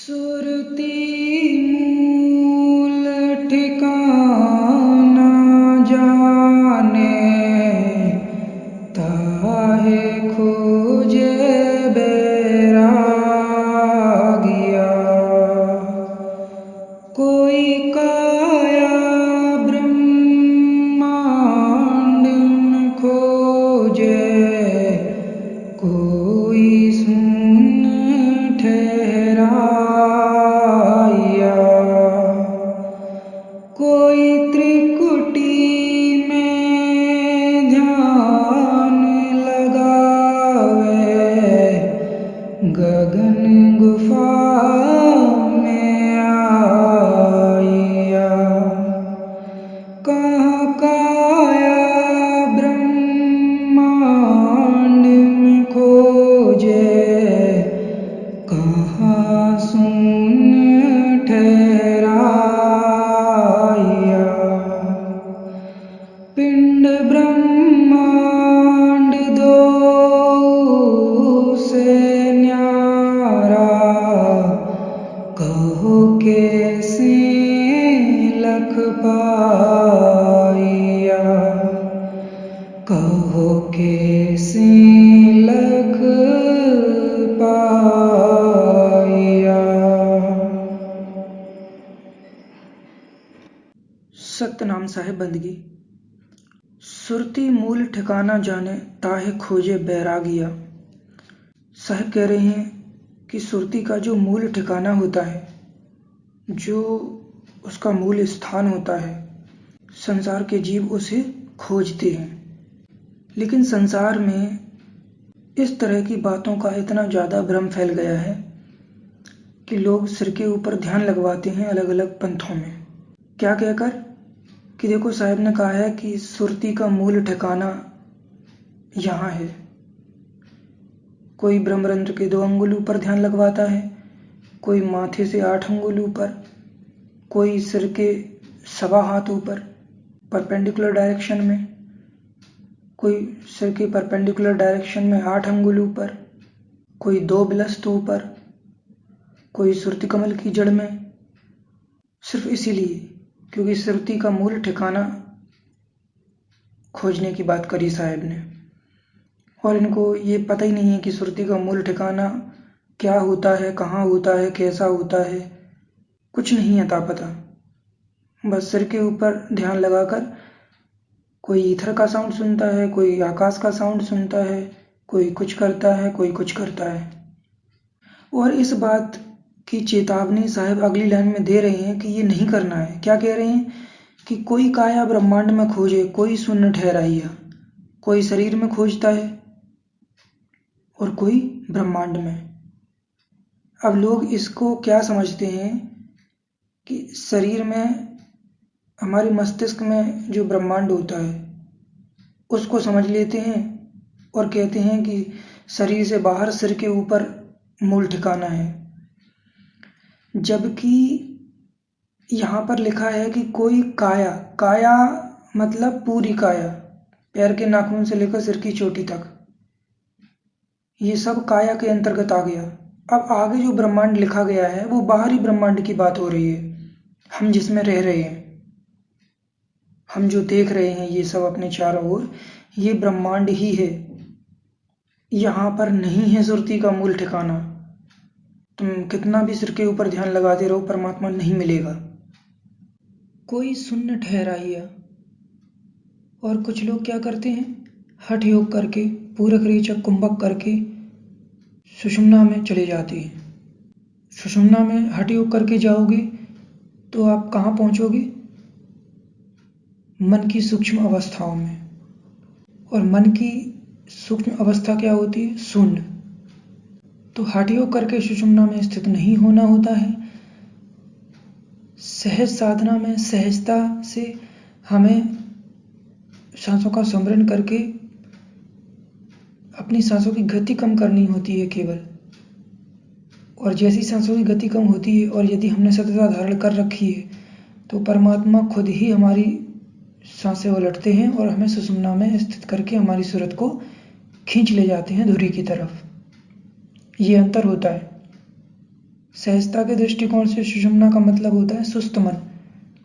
सुरती मूल ठिकाना जाने, ताहे खोजे बैरागिया। कोई काया ब्रह्मांड में खोजे, कोई सुन ठहराया। कोई त्रिकुटी में ध्यान लगावे, गगन गुफा में आया। कहाँ काया ब्रह्मांड में खोजे, कहाँ सुन ठहराया। पिंड ब्रह्मांड दो से न्यारा, कहो कैसे लख पाया। कहो कैसे लख पाया। सतनाम साहेब बंदगी। सुरती मूल ठिकाना जाने, ताहे खोजे बैरागिया। साहब कह रहे हैं कि सुरती का जो मूल ठिकाना होता है, जो उसका मूल स्थान होता है, संसार के जीव उसे खोजते हैं। लेकिन संसार में इस तरह की बातों का इतना ज़्यादा भ्रम फैल गया है कि लोग सिर के ऊपर ध्यान लगवाते हैं अलग अलग पंथों में। क्या कहकर कि देखो साहब ने कहा है कि सुरती का मूल ठिकाना यहाँ है। कोई ब्रह्मरंध्र के 2 अंगुल ऊपर ध्यान लगवाता है, कोई माथे से 8 अंगुल ऊपर, कोई सिर के 1.25 हाथ ऊपर परपेंडिकुलर डायरेक्शन में, कोई सिर के परपेंडिकुलर डायरेक्शन में 8 अंगुल ऊपर, कोई 2 बिलस्त ऊपर, कोई सुरती कमल की जड़ में। सिर्फ इसीलिए क्योंकि सुरती का मूल ठिकाना खोजने की बात करी साहब ने, और इनको ये पता ही नहीं है कि सुरती का मूल ठिकाना क्या होता है, कहाँ होता है, कैसा होता है, कुछ नहीं आता पता। बस सिर के ऊपर ध्यान लगाकर कोई ईथर का साउंड सुनता है, कोई आकाश का साउंड सुनता है, कोई कुछ करता है, कोई कुछ करता है। और इस बात की चेतावनी साहब अगली लाइन में दे रहे हैं कि ये नहीं करना है। क्या कह रहे हैं कि कोई काया ब्रह्मांड में खोजे, कोई सुन ठहराइया। कोई शरीर में खोजता है और कोई ब्रह्मांड में। अब लोग इसको क्या समझते हैं कि शरीर में, हमारे मस्तिष्क में जो ब्रह्मांड होता है उसको समझ लेते हैं और कहते हैं कि शरीर से बाहर सिर के ऊपर मूल ठिकाना है। जबकि यहाँ पर लिखा है कि कोई काया, काया मतलब पूरी काया, पैर के नाखून से लेकर सिर की चोटी तक, ये सब काया के अंतर्गत आ गया। अब आगे जो ब्रह्मांड लिखा गया है वो बाहरी ब्रह्मांड की बात हो रही है, हम जिसमें रह रहे हैं, हम जो देख रहे हैं ये सब अपने चारों ओर, ये ब्रह्मांड ही है। यहाँ पर नहीं है सुरती का मूल ठिकाना। तुम कितना भी सिर के ऊपर ध्यान लगाते रहो, परमात्मा नहीं मिलेगा। कोई सुन्न ठहराइया। और कुछ लोग क्या करते हैं, हठ योग करके, पूरक रेचक कुंभक करके सुषुम्ना में चले जाते हैं। सुषुम्ना में हठ योग करके जाओगे तो आप कहाँ पहुँचोगे? मन की सूक्ष्म अवस्थाओं में। और मन की सूक्ष्म अवस्था क्या होती है? शून्य। तो हठ योग करके सुषुम्ना में स्थित नहीं होना होता है। सहज साधना में सहजता से हमें सांसों का स्मरण करके अपनी सांसों की गति कम करनी होती है केवल। और जैसी सांसों की गति कम होती है और यदि हमने सतता धारण कर रखी है तो परमात्मा खुद ही हमारी सांसें उलटते हैं और हमें सुषुम्ना में स्थित करके हमारी सूरत को खींच ले जाते हैं धुरी की तरफ। ये अंतर होता है। सहजता के दृष्टिकोण से सुषुम्ना का मतलब होता है सुस्त मन,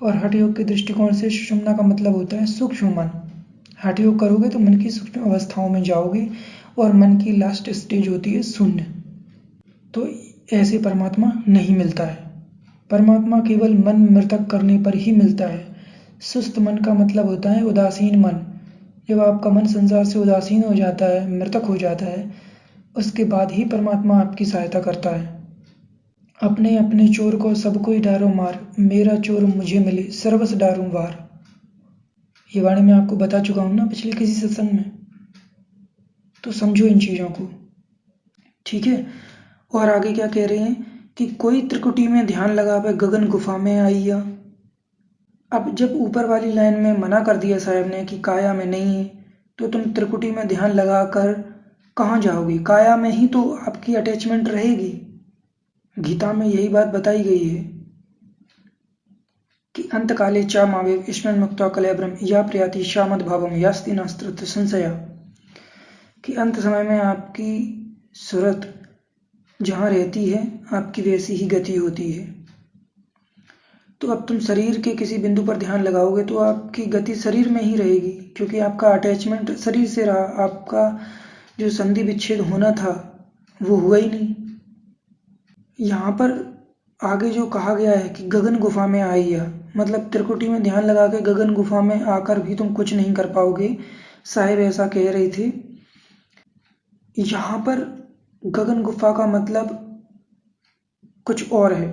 और हठ योग के दृष्टिकोण से सुषुम्ना का मतलब होता है सूक्ष्म मन। हठ योग करोगे तो मन की सूक्ष्म अवस्थाओं में जाओगे, और मन की लास्ट स्टेज होती है शून्य। तो ऐसे परमात्मा नहीं मिलता है। परमात्मा केवल मन मृतक करने पर ही मिलता है। सुस्त मन का मतलब होता है उदासीन मन। जब आपका मन संसार से उदासीन हो जाता है, मृतक हो जाता है, उसके बाद ही परमात्मा आपकी सहायता करता है। अपने अपने चोर को सब कोई डारो मार, मेरा चोर मुझे मिले सर्वस डारूं वार। ये वाणी मैं आपको बता चुका हूं ना पिछले किसी सत्संग में, तो समझो इन चीजों को, ठीक है। और आगे क्या कह रहे हैं कि कोई त्रिकुटी में ध्यान लगावे गगन गुफा में आइया। अब जब ऊपर वाली लाइन में मना कर दिया साहब ने कि काया में नहीं है, तो तुम त्रिकुटी में ध्यान लगाकर कहाँ जाओगे? काया में ही तो आपकी अटैचमेंट रहेगी। गीता में यही बात बताई गई है कि अंत काले चा मावे स्मरण मुक्ता कलयब्रह्म या प्रयाति शामद भावम यास्ति नास्त्र संशया, कि अंत समय में आपकी सूरत जहाँ रहती है आपकी वैसी ही गति होती है। तो अब तुम शरीर के किसी बिंदु पर ध्यान लगाओगे तो आपकी गति शरीर में ही रहेगी, क्योंकि आपका अटैचमेंट शरीर से रहा। आपका जो संधि विच्छेद होना था वो हुआ ही नहीं। यहाँ पर आगे जो कहा गया है कि गगन गुफा में आइया, मतलब त्रिकुटी में ध्यान लगा के गगन गुफा में आकर भी तुम कुछ नहीं कर पाओगे। साहिब ऐसा कह रहे थे। यहाँ पर गगन गुफा का मतलब कुछ और है,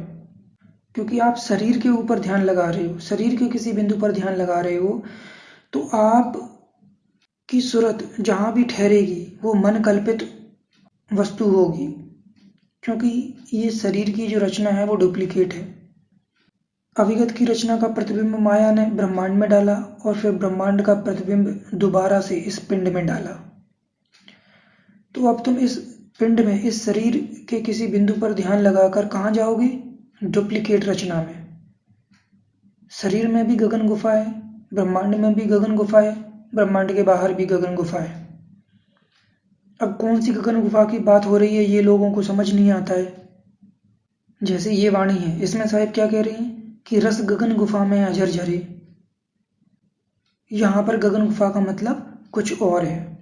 क्योंकि आप शरीर के ऊपर ध्यान लगा रहे हो, शरीर के किसी बिंदु पर ध्यान लगा रहे हो, तो आप की सूरत जहाँ भी ठहरेगी वो मन कल्पित वस्तु होगी, क्योंकि ये शरीर की जो रचना है वो डुप्लीकेट है। अविगत की रचना का प्रतिबिंब माया ने ब्रह्मांड में डाला, और फिर ब्रह्मांड का प्रतिबिंब दोबारा से इस पिंड में डाला। तो अब तुम इस पिंड में, इस शरीर के किसी बिंदु पर ध्यान लगाकर कहाँ जाओगे? डुप्लीकेट रचना में। शरीर में भी गगन गुफा है, ब्रह्मांड में भी गगन गुफा है, ब्रह्मांड के बाहर भी गगन गुफा है। अब कौन सी गगन गुफा की बात हो रही है ये लोगों को समझ नहीं आता है। जैसे ये वाणी है, इसमें साहिब क्या कह रहे हैं कि रस गगन गुफा में अजर झरे। यहाँ पर गगन गुफा का मतलब कुछ और है,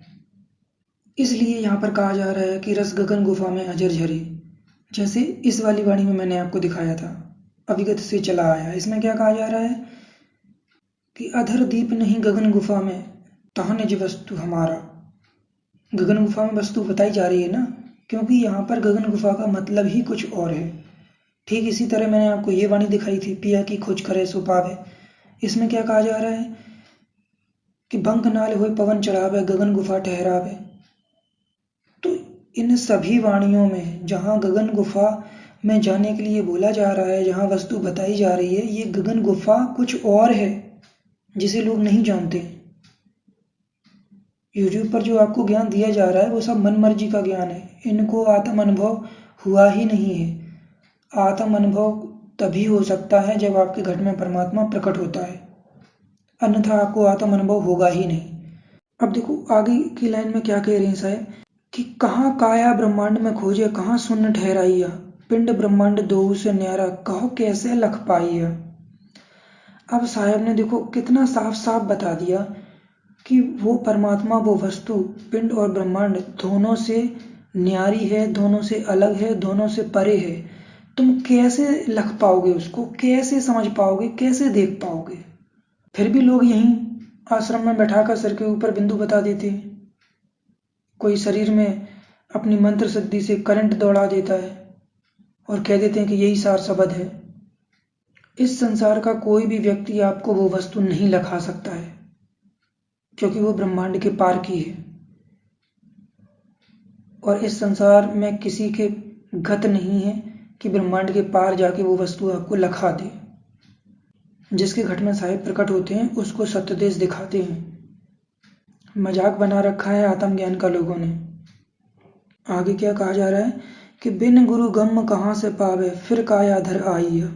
इसलिए यहाँ पर कहा जा रहा है कि रस गगन गुफा में अजर झरे। जैसे इस वाली वाणी में मैंने आपको दिखाया था, अविगत से चला आया। इसमें क्या कहा जा रहा है कि अधर दीप नहीं गगन गुफा में, तहाँ निज वस्तु हमारा। गगन गुफा में वस्तु बताई जा रही है ना, क्योंकि यहाँ पर गगन गुफा का मतलब ही कुछ और है। ठीक इसी तरह मैंने आपको ये वाणी दिखाई थी, पिया की खोज करे सो पावे। इसमें क्या कहा जा रहा है कि बंक नाल हुए पवन चढ़ावे गगन गुफा ठहरावे। तो इन सभी वाणियों में जहाँ गगन गुफा में जाने के लिए बोला जा रहा है, जहाँ वस्तु बताई जा रही है, ये गगन गुफा कुछ और है जिसे लोग नहीं जानते। यूट्यूब पर जो आपको ज्ञान दिया जा रहा है वो सब मन मर्जी का ज्ञान है। इनको आत्म अनुभव हुआ ही नहीं है। आत्म अनुभव तभी हो सकता है जब आपके घट में परमात्मा प्रकट होता है, अन्यथा आपको आत्म अनुभव होगा ही नहीं। अब देखो आगे की लाइन में क्या कह रहे हैं साहब कि कहाँ काया ब्रह्मांड में खोजे, कहाँ शून्य ठहराइया, पिंड ब्रह्मांड दोऊ से न्यारा, कहो कैसे लख पाइया। अब साहब ने देखो कितना साफ साफ बता दिया कि वो परमात्मा, वो वस्तु पिंड और ब्रह्मांड दोनों से न्यारी है, दोनों से अलग है, दोनों से परे है। तुम कैसे लख पाओगे उसको, कैसे समझ पाओगे, कैसे देख पाओगे? फिर भी लोग यहीं आश्रम में बैठाकर सर के ऊपर बिंदु बता देते हैं। कोई शरीर में अपनी मंत्र सिद्धि से करंट दौड़ा देता है और कह देते हैं कि यही सार शब्द है। इस संसार का कोई भी व्यक्ति आपको वो वस्तु नहीं लखा सकता है, क्योंकि वो ब्रह्मांड के पार की है। और इस संसार में किसी के गत नहीं है कि ब्रह्मांड के पार जाके वो वस्तु आपको लखा दे। जिसके घट में साहिब प्रकट होते हैं उसको सत्यदेश दिखाते हैं। मजाक बना रखा है आत्मज्ञान का लोगों ने। आगे क्या कहा जा रहा है कि बिन गुरु गम कहाँ से पावे, फिर काया धर आइया।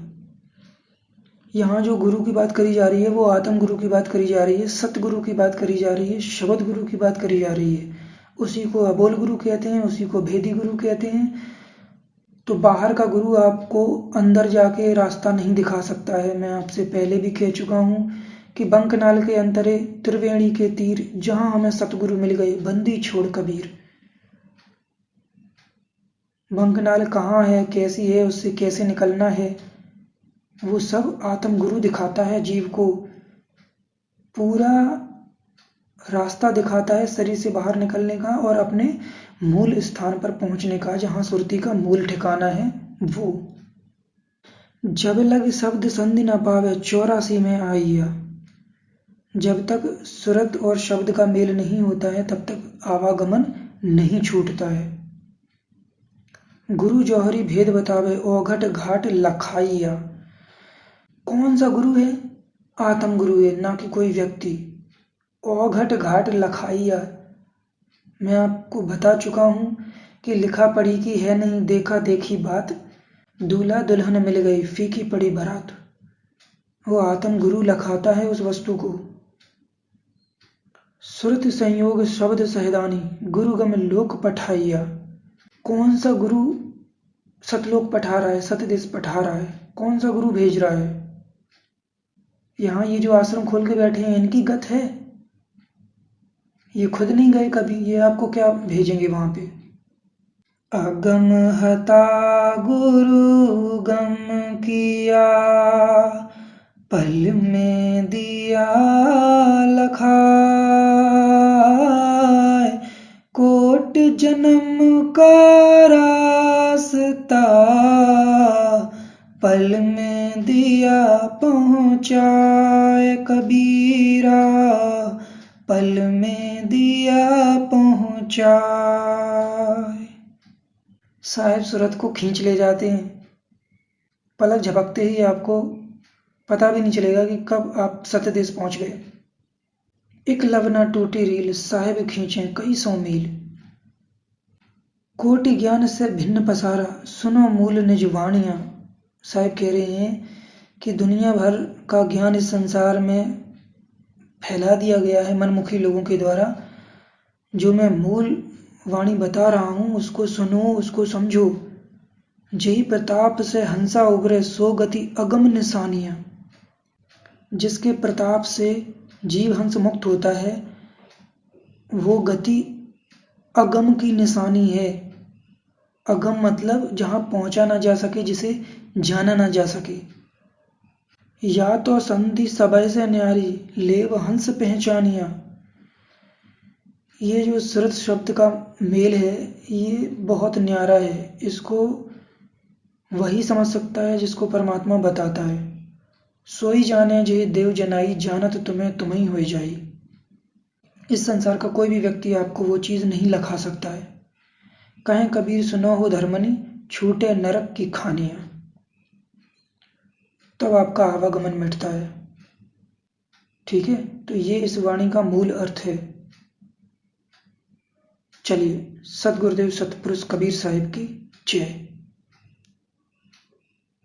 यहाँ जो गुरु की बात करी जा रही है वो आत्म गुरु की बात करी जा रही है, सतगुरु की बात करी जा रही है, शब्द गुरु की बात करी जा रही है। उसी को अबोल गुरु कहते हैं, उसी को भेदी गुरु कहते हैं। तो बाहर का गुरु आपको अंदर जाके रास्ता नहीं दिखा सकता है। मैं आपसे पहले भी कह चुका हूँ कि बंकनाल के अंतरे त्रिवेणी के तीर, जहाँ हमें सतगुरु मिल गए, बंदी छोड़ कबीर। बंकनाल कहाँ है, कैसी है, उससे कैसे निकलना है, वो सब आत्म गुरु दिखाता है जीव को। पूरा रास्ता दिखाता है शरीर से बाहर निकलने का और अपने मूल स्थान पर पहुंचने का, जहां सुरती का मूल ठिकाना है वो। जब लग शब्द संधि न पावे 84 में आइया। जब तक सुरत और शब्द का मेल नहीं होता है तब तक आवागमन नहीं छूटता है। गुरु जौहरी भेद बतावे ओघट घाट लखाइया। कौन सा गुरु है? आत्म गुरु है, ना कि कोई व्यक्ति। ओघट घाट लखाइया, मैं आपको बता चुका हूं कि लिखा पढ़ी की है नहीं, देखा देखी बात। दूल्हा दुल्हन मिल गई, फीकी पड़ी बारात। वो आत्म गुरु लखाता है उस वस्तु को। सुरत संयोग शब्द सहदानी, गुरु गम लोक पठाइया। कौन सा गुरु सतलोक पठा रहा है, सतदेश पठा रहा है? कौन सा गुरु भेज रहा है? यहाँ ये जो आश्रम खोल के बैठे हैं, इनकी गत है? ये खुद नहीं गए कभी, ये आपको क्या भेजेंगे वहां पे? अगम हता गुरु गम किया, पल में दिया लखाए। कोट जन्म का रास्ता, पल में दिया पहुँचाए कबीरा, पल में दिया पहुँचाए। साहेब सूरत को खींच ले जाते हैं। पलक झपकते ही आपको पता भी नहीं चलेगा कि कब आप सत्यदेश पहुंच गए। एक लब ना टूटी रील, साहेब खींचे कई 100 मील। कोटि ज्ञान से भिन्न पसारा, सुनो मूल निज वाणियां। साहेब कह रहे हैं कि दुनिया भर का ज्ञान इस संसार में फैला दिया गया है मनमुखी लोगों के द्वारा। जो मैं मूल वाणी बता रहा हूं उसको सुनो, उसको समझो। जही प्रताप से हंसा उगरे, सो गति अगम निशानियां। जिसके प्रताप से जीव हंस मुक्त होता है वो गति अगम की निशानी है। अगम मतलब जहां पहुंचा ना जा सके, जिसे जाना ना जा सके। या तो संधि सबय से न्यारी, लेव हंस पहचानिया। ये जो सुरत शब्द का मेल है ये बहुत न्यारा है। इसको वही समझ सकता है जिसको परमात्मा बताता है। सोई जाने जे देव जनाई, जानत तुम्हें तुम्ही हो जाई। इस संसार का कोई भी व्यक्ति आपको वो चीज नहीं लखा सकता है। कहें कबीर सुनो हो धर्मनी, छूटे नरक की खानियां। तब आपका आवागमन मिटता है। ठीक है, तो ये इस वाणी का मूल अर्थ है। चलिए, सतगुरुदेव सतपुरुष कबीर साहिब की जय।